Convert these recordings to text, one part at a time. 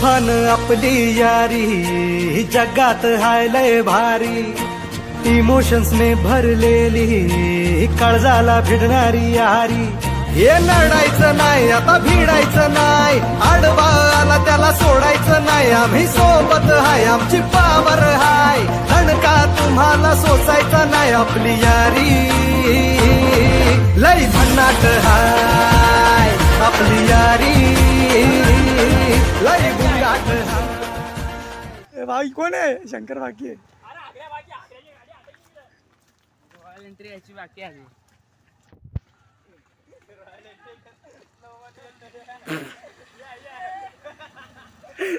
तुफान आपली यारी जगात हाय लय भारी, इमोशन्स ने भरलेली काळजाला भिडणारी यारी. हे लढायचं नाही आता भिडायचं नाही, आडवा आला त्याला सोडायचं नाही. आम्ही सोबत हाय आमची पावर हाय, दणका तुम्हाला सोसायचा नाही. आपली यारी लय भन्नाट हाय, आपली यारी लय भन्नाट हाय. भाई कोण आहे? शंकर बाकी आहे. याची बाकी आहे.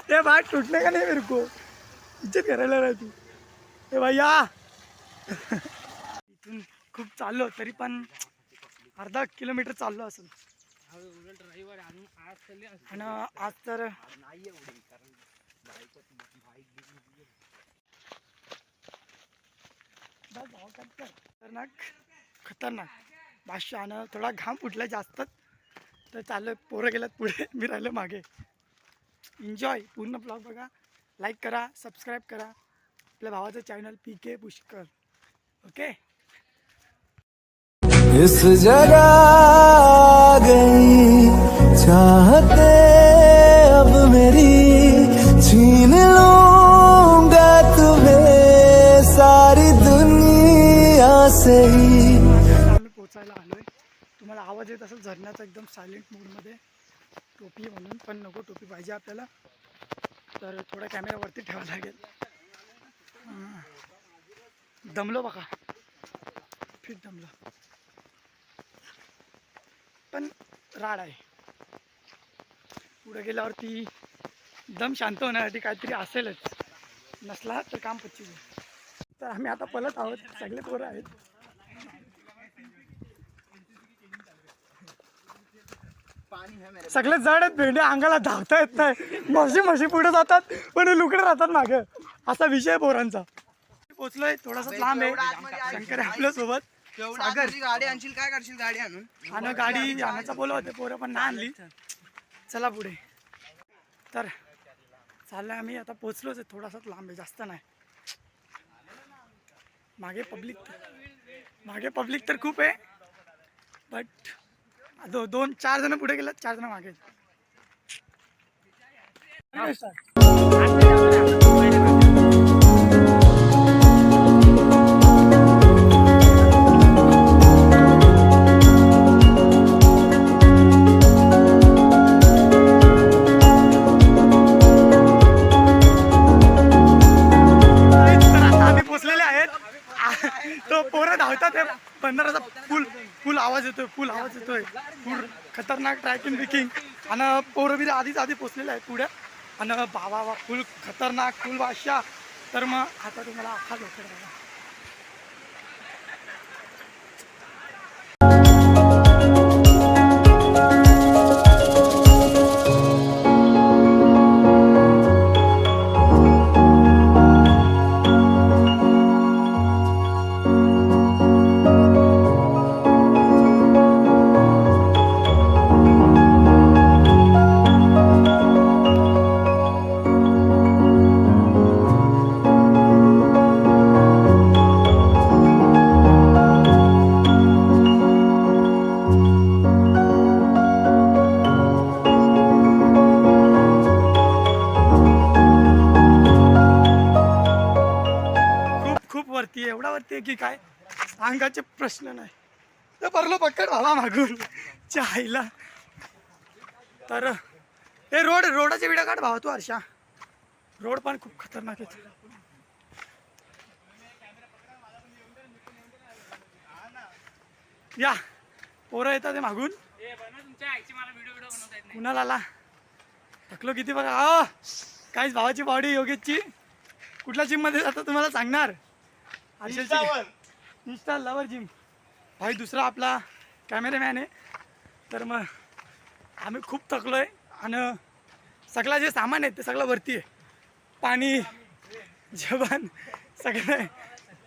ये बात टूटने का नहीं मेरे को, इज्जत करायला राह तू. ए भाई या इथून खूप चाललो तरी पण अर्धा किलोमीटर चाललो असेल. आणि आज तर खतरनाक खतरनाक भाषा आणि थोडा घाम फुटला जास्त, तर चाललं. पोरं गेल्यात पुढे, मी राहिलो मागे. एन्जॉय. पूर्ण ब्लॉग बघा, लाईक करा, सबस्क्राईब करा आपल्या भावाचं चॅनल PK पुष्कर. ओके. इस जगह आ गई चाहते अब मेरी, छीन लूंगा तुम्हें सारी दुनिया से ही. आम्ही पोचायला आलोय. तुम्हाला आवाज येत असेल झरण्याचा, एकदम सायलेंट मूडमध्ये. टोपी म्हणून पण नको, टोपी पाहिजे आपल्याला, तर थोडा कॅमेरावरती ठेवावा लागेल. दमलो बघा, फिट दमलो, पण राड आहे. पुढे गेल्यावरती दम शांत होण्यासाठी काहीतरी असेलच, नसला तर काम पच्चीस. तर आम्ही आता पळत आहोत, सगळे पोरं आहेत. सगळे जड आहेत, भेंडे अंगाला धावता येत नाही. म्हशी पुढे जातात पण लुकडे राहतात मागे, असा विषय पोरांचा. पोचलोय, थोडासा लांब आहे. शंकर आहे आपल्या सोबत. सागर गाडी आणशील, काय करशील गाडी आणून? आणि गाडी आणायचा बोलत होते पोरं, पण नाही आणली. चला पुढे. तर चाललंय आम्ही आता, पोचलोच आहे. थोडासाच लांब आहे, जास्त नाही. मागे पब्लिक तर खूप आहे, बट 2-4 जण पुढे गेलेत, 4 जण मागे. तो पोरं धावतात, 15चा फुल आवाज येतोय, फुल खतरनाक ट्रॅकिंग बिकिंग. आणि पोरं बी आधी पोचलेले आहेत पुढे. आणि बाबा फुल खतरनाक, फुल भाषा. तर मग आता तुम्हाला अख्खा लोकड बघा. एवढा वरती आहे की काय अंगाचे प्रश्न नाही. तर भरलो पक्कड भावा मागून चायला. तर हे रोडाचे व्हिडिओ काढ भावा तू. हर्षा, रोड पण खूप खतरनाक आहेत. या पोरं येतात ते मागून. कुणाला आला थकलो किती बघा. काहीच भावाची बॉडी, योगेशची. कुठल्या जिम मध्ये जातो तुम्हाला सांगणार. निष्ठा लवर जिम. भाई दुसरा आपला कॅमेरामॅन आहे. तर मग आम्ही खूप थकलोय आणि सगळं जे सामान आहे ते सगळं वरती आहे. पाणी, जेवण सगळं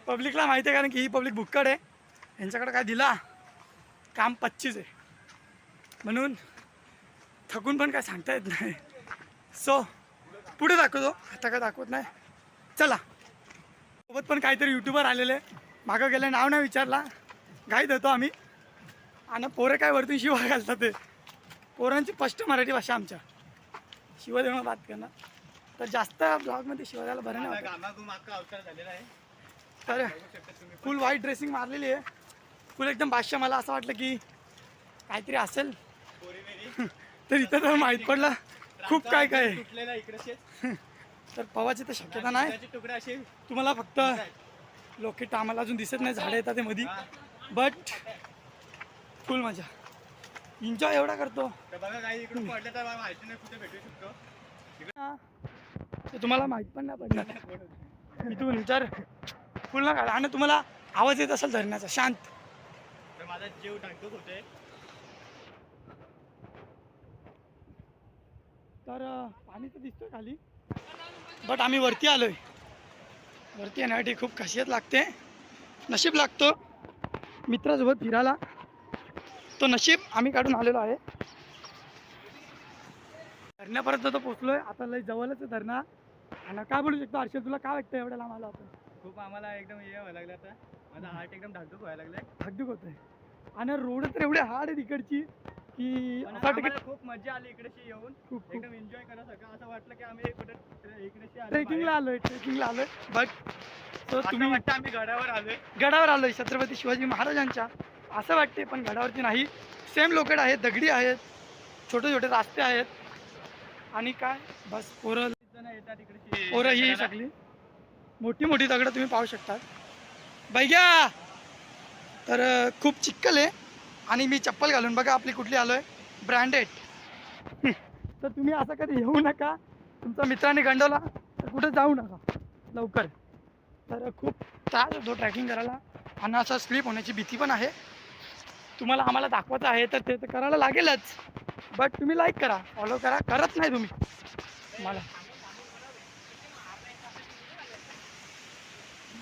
पब्लिकला माहिती आहे, कारण की ही पब्लिक भुक्कड आहे. यांच्याकडे काय दिला काम 25 आहे, म्हणून थकून पण काय सांगता येत नाही. सो पुढे दाखवतो, आता काय दाखवत नाही. चला, सोबत पण काहीतरी युट्यूबर आलेले, मागं गेले, नाव नाही विचारला, गाईत होतो आम्ही. आणि पोरं काय वरतून शिवा घालतात. ते पोरांची स्पष्ट मराठी भाषा आमच्या, शिवा देणं बात करणं. तर जास्त ब्लॉगमध्ये शिवा द्यायला बरं नाही वाटत. तर फुल व्हाईट ड्रेसिंग मारलेली आहे, फुल एकदम भाष्य. मला असं वाटलं की काहीतरी असेल, तर इथं तर माहीत पडलं खूप काय काय. तर पवाची तर शक्यता नाही, तुम्हाला फक्त लोकेट आम्हाला अजून दिसत नाही, झाडं येतात ते मध्ये. बट फुल मजा, एन्जॉय एवढा करतो. तर तुम्हाला माहीत पण नाही पडणार, इथून विचार फुल ना काढा. आणि तुम्हाला आवाज येत असेल धरण्याचा शांत, माझा जीव ढाकढूक होते. तर पाणी तर दिसतोय खाली, बट आम्ही वरती आलोय. वरती येण्यासाठी खूप खासियत लागते, नशीब लागतो मित्रासोबत फिरायला. तो नशीब आम्ही काढून आलेलो आहे. धरण्यापर्यंत तो पोचलोय, आता लय जवळच आहे धरणा. आणि काय बोलू शकतो हर्षल, तुला काय वाटतं एवढ्या लांब आलो आपण? खूप आम्हाला एकदम हे व्हायला लागलं, आता माझा हार्ट एकदम ढाकढूक व्हायला लागलाय. धाकधूक होतंय. आणि रोड तर एवढे हार्ड आहे तिकडची की पण असं वाटतं की आम्हाला खूप मजा आली इकडेशी येऊन, खूप एकदम एन्जॉय करत सगळं. असं वाटलं की आम्ही कुठे इकडेशी आलो, ट्रेकिंगला आलोय, बट तो तुम्ही तुम्ही वाटतं आम्ही गडावर आलोय. गडावर आलोय छत्रपती शिवाजी महाराजांच्या, असं वाटते. पण गडावरती नाही, सेम लोकड आहेत, दगडी आहेत, छोटे छोटे रास्ते आहेत. आणि काय बस पोरं जण येतात इकडेशी पोरं ही सगळी मोठी मोठी दगडं तुम्ही पाहू शकतात. बैग्या तर खूप चिक्कल आहे. आणि मी चप्पल घालून बघा आपली कुठली आलोय, ब्रँडेड. तर तुम्ही असं कधी येऊ नका, तुमचा मित्राने गंडवला तर कुठे जाऊ नका लवकर. तर खूप त्रास होतो ट्रॅकिंग करायला, आणि असं स्लिप होण्याची भीती पण आहे. तुम्हाला आम्हाला दाखवायचं आहे तर ते तर करायला लागेलच, बट तुम्ही लाईक करा, फॉलो करा. करत नाही तुम्ही मला.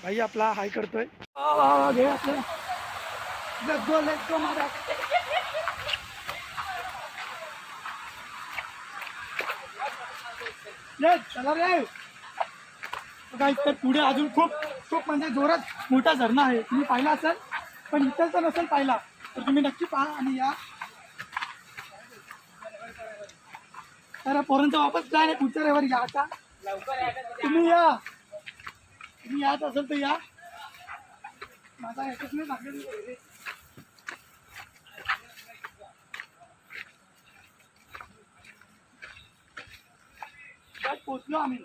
भाई आपला हाय करतोय, घे आपलं. Let's go Maharaj. चला रे. तर पुढे अजून खूप खूप म्हणजे जोरात मोठा झरणा आहे, तुम्ही पाहिला असेल, पण इथं तर नसेल पाहिला तर तुम्ही नक्की पहा आणि या. तर पोरांचा वापस प्लॅन आहे पुढच्या रविवारी याचा. तुम्ही यात असेल तर या. माझा एकच नाही लागेल. पोचलो आम्ही,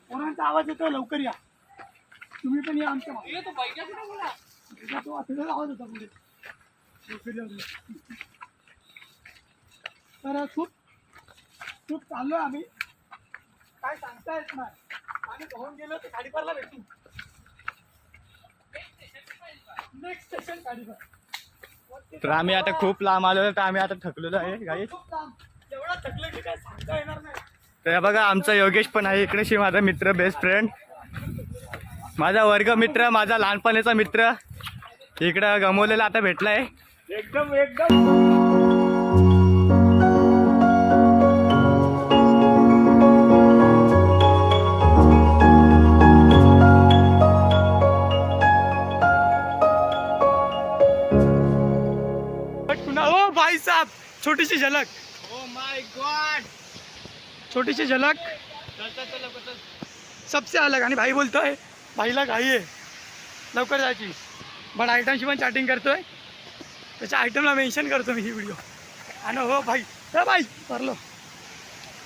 पोरांचा आवाज येतो, लवकर या. तुम्ही पण या आमच्या मागे. तो आवाज होता पुढे, लवकर या. तर खूप खूप चाललोय आम्ही, काय सांगता येत नाही. आम्ही पाहून गेलो तर खाडीपारला भेटू. Next station Khadipar. तर आम्ही आता खूप लांब आलो, तर आम्ही आता थकलेलो आहे गाईस. खूप लांब, एवढा थकलं की काय सांगता येणार नाही. तर बघा आमचा योगेश पण आहे इकडेशी, माझा मित्र, बेस्ट फ्रेंड, माझा वर्ग मित्र, माझा लहानपणीचा मित्र, इकडं गमवलेला आता भेटलाय. एकदम ओ भाई साहब, छोटीशी झलक. ओ माय गॉड, छोटीशी झलक सबसे अलग. आणि भाई बोलतोय, भाईला घाई आहे लवकर जायची, बट आयटमशी पण चॅटिंग करतोय, त्याच्या आयटमला मेन्शन करतो मी ही व्हिडिओ. आणि हो भाई, भाई परलो.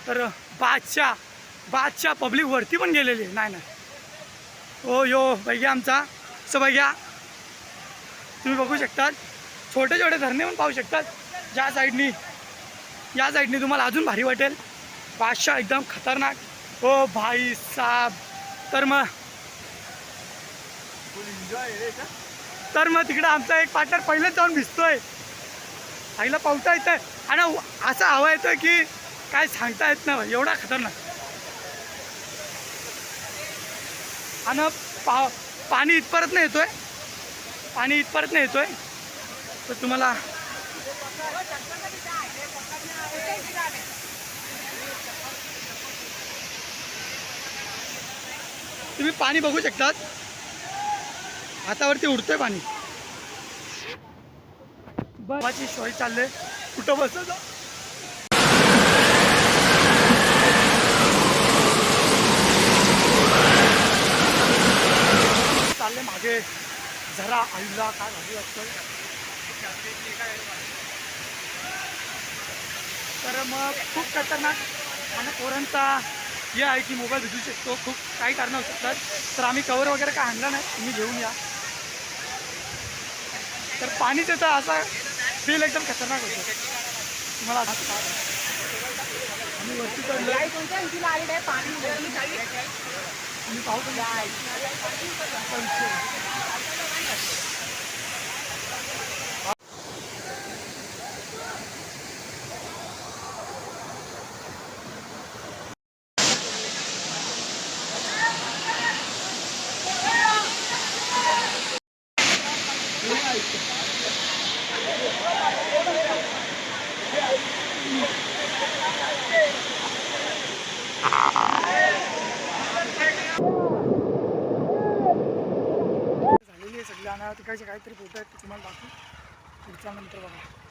तर बादशाह पब्लिक वरती पण गेलेली आहे. नाही हो यो भैया आमचा. असं भैया तुम्ही बघू शकतात, छोटे छोटे धरणे पण पाहू शकतात. या साईडनी तुम्हाला अजून भारी वाटेल. बादशाह एकदम खतरनाक. ओ भाई साहब, तर मग तिकडं आमचा एक पार्टनर पहिलेच जाऊन भिजतोय, आईला पावता येतंय. आणि असा हवा येतोय की काय सांगता येत नाही, एवढा खतरनाक. आणि पाणी इथपर्यंत नाही येतोय, तर तुम्हाला तुम्ही पाणी बघू शकतात, हातावरती उडतंय पाणी. बसची सोय चालले, कुठं बसायचं. चालले मागे जरा आईला काय भारी वाटतं. तर मग खूप खतरनाक आणि पोरांचा हे आहे की मोबाईल भिजू शकतो, खूप काही कारणं होऊ शकतात. तर आम्ही कवर वगैरे काय आणलं नाही, तुम्ही घेऊन या. तर पाणीच येतं, असा फील एकदम खतरनाक होतो तुम्हाला. आम्ही वरती चढलो, तुम्ही पाहू शकता. झालेली आहे सगळी. आणि तिकडचे काहीतरी फोटो आहेत ते तुम्हाला दाखवू पुढच्या नंतर बघा.